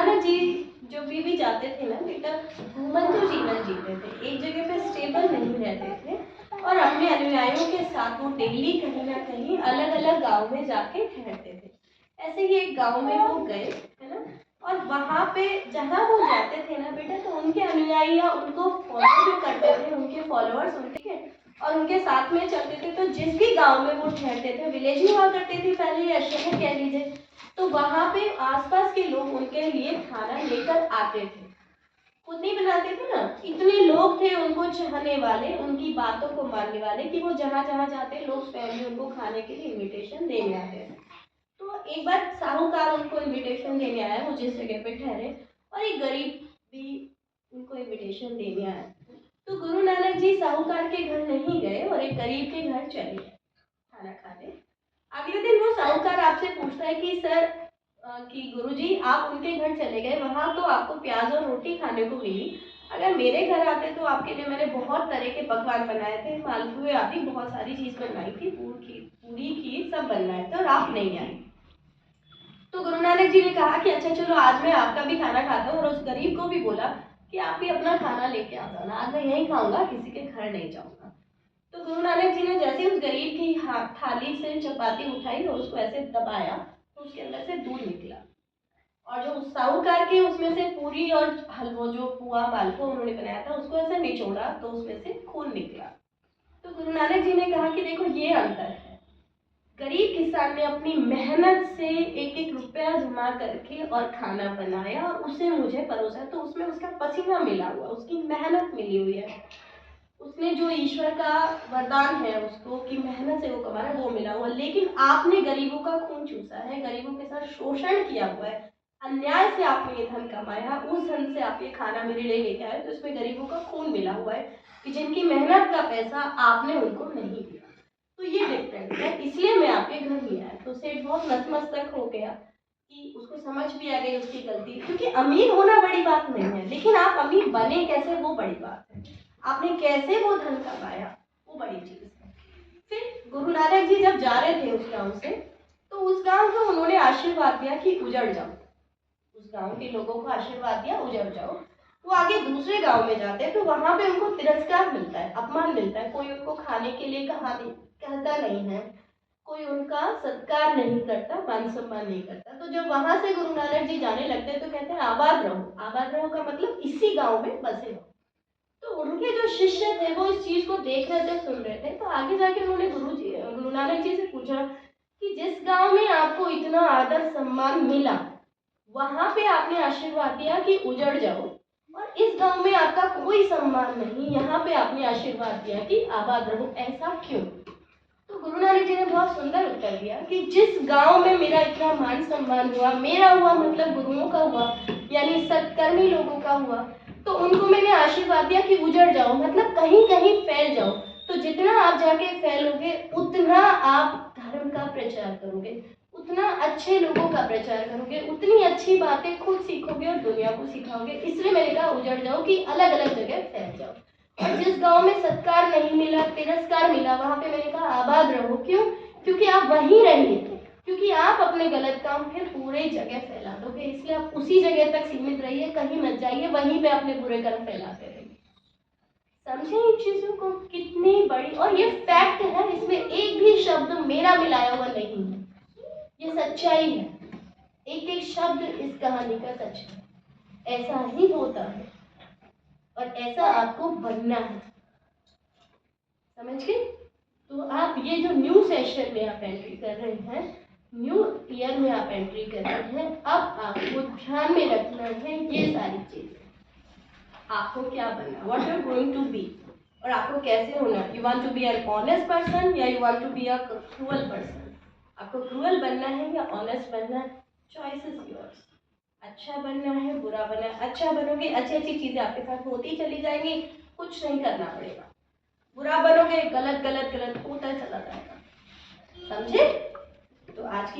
नानक जी जो भी जाते थे ना बेटा, घूमंतु जीवन जीते थे, एक जगह पे स्टेबल नहीं रहते थे और अपने अनुयायियों के साथ वो डेली कहीं ना कहीं अलग अलग गांव में जाके ठहरते थे। ऐसे ही एक गांव में वो गए, है ना, और वहां पे जहाँ वो जाते थे ना बेटा, तो उनके अनुयायी या उनको फॉलो जो करते थे, उनके फॉलोअर्स उनके और उनके साथ में चलते थे। तो जिस भी गांव में वो ठहरते थे, विलेज ही हुआ करते थे पहले या शहर कह लीजिए, तो वहां पे आसपास के लोग उनके लिए खाना लेकर आते थे, खुद नहीं बनाते थे ना। इतने लोग थे उनको चाहने वाले, उनकी बातों को मानने वाले कि वो जहाँ जहाँ जाते लोग स्वयं भी उनको खाने के लिए इनविटेशन देने आते थे। तो एक बार साहूकार उनको इनविटेशन देने आया, वो जिस जगह पे ठहरे, और एक गरीब भी उनको इनविटेशन देने आया। तो गुरु नानक जी साहूकार के घर नहीं गए और एक गरीब के घर चले गए खाना खाने। अगले दिन वो साहूकार आपसे पूछता है कि सर कि गुरुजी आप उनके घर चले गए, वहां तो आपको प्याज और रोटी खाने को मिली, अगर मेरे घर आते तो आपके लिए मैंने बहुत तरह के पकवान बनाए थे, मालपुए आदि बहुत सारी चीज बनाई थी, पूरी खीर सब बनाए थे और आप नहीं आए। तो गुरु नानक जी ने कहा कि अच्छा चलो आज मैं आपका भी खाना खाता हूँ, और उस गरीब को भी बोला कि आप भी अपना खाना लेके आ जाना, आज मैं यहीं खाऊंगा, किसी के घर नहीं जाऊंगा। तो गुरु नानक जी ने जैसे उस गरीब की थाली से चपाती उठाई और उसको ऐसे दबाया, तो उसके अंदर से दूध निकला, और जो साहूकार के उसमें से पूरी और हलवा जो पुआ मालपुआ उन्होंने बनाया था उसको ऐसे निचोड़ा तो उसमें से खून निकला। तो गुरु नानक जी ने कहा कि देखो ये अंतर है, गरीब किसान ने अपनी मेहनत से एक एक रुपया जमा करके और खाना बनाया और उसे मुझे परोसा, तो उसमें उसका पसीना मिला हुआ, उसकी मेहनत मिली हुई है, उसने जो ईश्वर का वरदान है उसको कि मेहनत से वो कमा रहा है वो मिला हुआ। लेकिन आपने गरीबों का खून चूसा है, गरीबों के साथ शोषण किया हुआ है, अन्याय से आपने ये धन कमाया, उस धन से आप ये खाना मेरे लिए लेके आए, तो इसमें गरीबों का खून मिला हुआ है कि जिनकी मेहनत का पैसा आपने उनको नहीं दिया, तो ये डिफरेंस है, इसलिए मैं आपके घर नहीं आया। तो सेठ बहुत नतमस्तक हो गया कि उसको समझ भी आ गई उसकी गलती, क्योंकि अमीर होना बड़ी बात नहीं है, लेकिन आप अमीर बने कैसे वो बड़ी बात है, आपने कैसे वो धन कमाया वो बड़ी चीज है। फिर गुरु नानक जी जब जा रहे थे उस गांव से, तो उस गांव को उन्होंने आशीर्वाद दिया कि उजड़ जाओ, उस गांव के लोगों को आशीर्वाद दिया उजड़ जाओ। वो आगे दूसरे गांव में जाते हैं तो वहां पे उनको तिरस्कार मिलता है, अपमान मिलता है, कोई उनको खाने के लिए कहता नहीं है, कोई उनका सत्कार नहीं करता, मान सम्मान नहीं करता। तो जब वहां से गुरु नानक जी जाने लगते हैं तो कहते हैं आबाद रहो, आबाद रहो का मतलब इसी गांव में बसे रहो। तो उनके जो शिष्य थे वो इस चीज को देख रहे थे, सुन रहे थे, तो आगे जाके उन्होंने गुरु नानक जी से पूछा कि जिस गांव में आपको इतना आदर सम्मान मिला वहां पे आपने आशीर्वाद दिया कि उजड़ जाओ, और इस गांव में आपका कोई सम्मान नहीं, यहाँ पे आपने आशीर्वाद दिया कि आबाद रहो, ऐसा क्यों? तो गुरु नानक जी ने बहुत सुंदर उत्तर दिया कि जिस गांव में मेरा इतना मान सम्मान हुआ, मेरा हुआ मतलब गुरुओं का हुआ, यानी सत्कर्मी लोगों का हुआ, तो उनको मैंने आशीर्वाद दिया कि उजड़ जाओ मतलब कहीं कहीं फैल जाओ। तो जितना आप जाके फैलोगे उतना आप धर्म का प्रचार करोगे, उतना अच्छे लोगों का प्रचार करोगे, उतनी अच्छी बातें खुद सीखोगे और दुनिया को सिखाओगे। इसलिए मैंने कहा उजड़ जाओ कि अलग अलग जगह फैल जाओ। और जिस गांव में सत्कार नहीं मिला, तिरस्कार मिला, वहां पे मैंने कहा आबाद रहो। क्यों? क्योंकि आप वहीं रहिए, क्योंकि आप अपने गलत काम फिर पूरे जगह फैला दोगे, इसलिए आप उसी जगह तक सीमित रहिए, कहीं मत जाइए, वहीं पे अपने बुरे कर्म फैलाते रहिए। समझे इन चीजों को कितनी बड़ी, और ये फैक्ट है, इसमें एक भी शब्द मेरा मिलाया हुआ नहीं है, ये सच्चाई है, एक एक शब्द इस कहानी का सच है। ऐसा ही होता है और ऐसा आपको बनना है, समझ गए? तो आप ये जो न्यू सेशन में आप एंट्री कर रहे हैं, न्यू ईयर में आप एंट्री कर रहे हैं, अब आपको ध्यान में रखना है ये सारी चीजें, आपको क्या बनना, what you are going to be, और आपको कैसे होना। You want to be an honest person या you want to be a cruel person? आपको क्रूअल बनना है या ऑनेस्ट बनना है, चॉइस इज योर्स। अच्छा बनना है, बुरा बनना है, अच्छा बनोगे अच्छी अच्छी चीजें आपके साथ होती चली जाएंगी, कुछ नहीं करना पड़ेगा। बुरा बनोगे गलत गलत गलत होता चला जाएगा। समझे? तो आज की